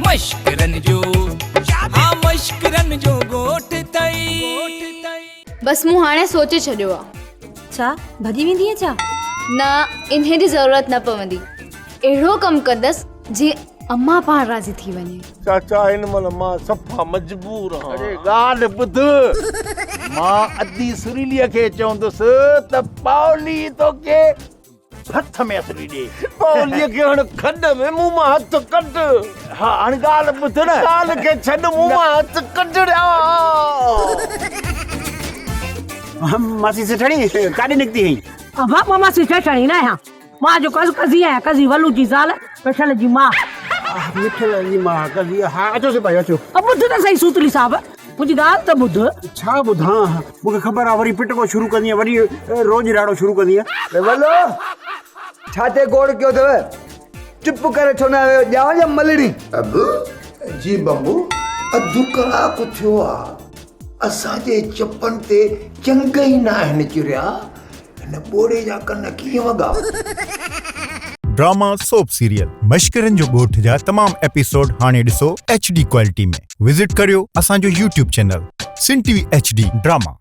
मश्करन जो हाँ मश्करन जो गोठ तई। बस मूं हाणे सोचे छॾियो आहे। छा भॼी वेंदी छा? न, इन्हे जी ज़रूरत न पवंदी। अहिड़ो कमु कंदसि जीअं अम्मा पाण राज़ी थी वञे। चाचा हिन महिल मां सफ़ा मजबूर आहियां। अरे ॻाल्हि ॿुध, मां अधी सुरीलीअ खे चवंदुसि त पावली तोखे हथ में असुरी ॾे। पावलीअ खे हाणे खॾ में मुंहुं मां हथ कढ। हा हाणे ॻाल्हि ॿुध न, ॻाल्हि खे छॾ, मुंहुं मां हथ कढ ॾियां। मासी सेठड़ी काॾे निकिती हुई? बाबा मां सेठड़ी न आहियां, मां जो कज़ी आहियां, कज़ी वलू जी ज़ाल, मिठल जी मां। मिठल जी मां कज़ी। हा अचो से भाई अचो। अब ॿुध त सही सूतली साहब, मुंहिंजी ॻाल्हि त ॿुध। छा ॿुधां, मूंखे ख़बर आहे वरी पिटको शुरू कंदी आहे, वरी रोज़ राड़ो शुरू कंदी आहे। वलो छा ते गोड़ कयो अथव? चुप करे छो न आयो? ॼाव या मलड़ी? अब जी बंबू अधु कलाकु थियो आहे, असांजे चपनि ते चंग ई न आहिनि चिरिया। हिन ॿोड़े जा कन कीअं वॻा? ड्रामा सोप सीरियल मश्करन जो ॻोठ जा तमाम एपिसोड हाणे ॾिसो HD क्वालिटी में। विजिट करियो असांजो YouTube चैनल सिन TV HD ड्रामा।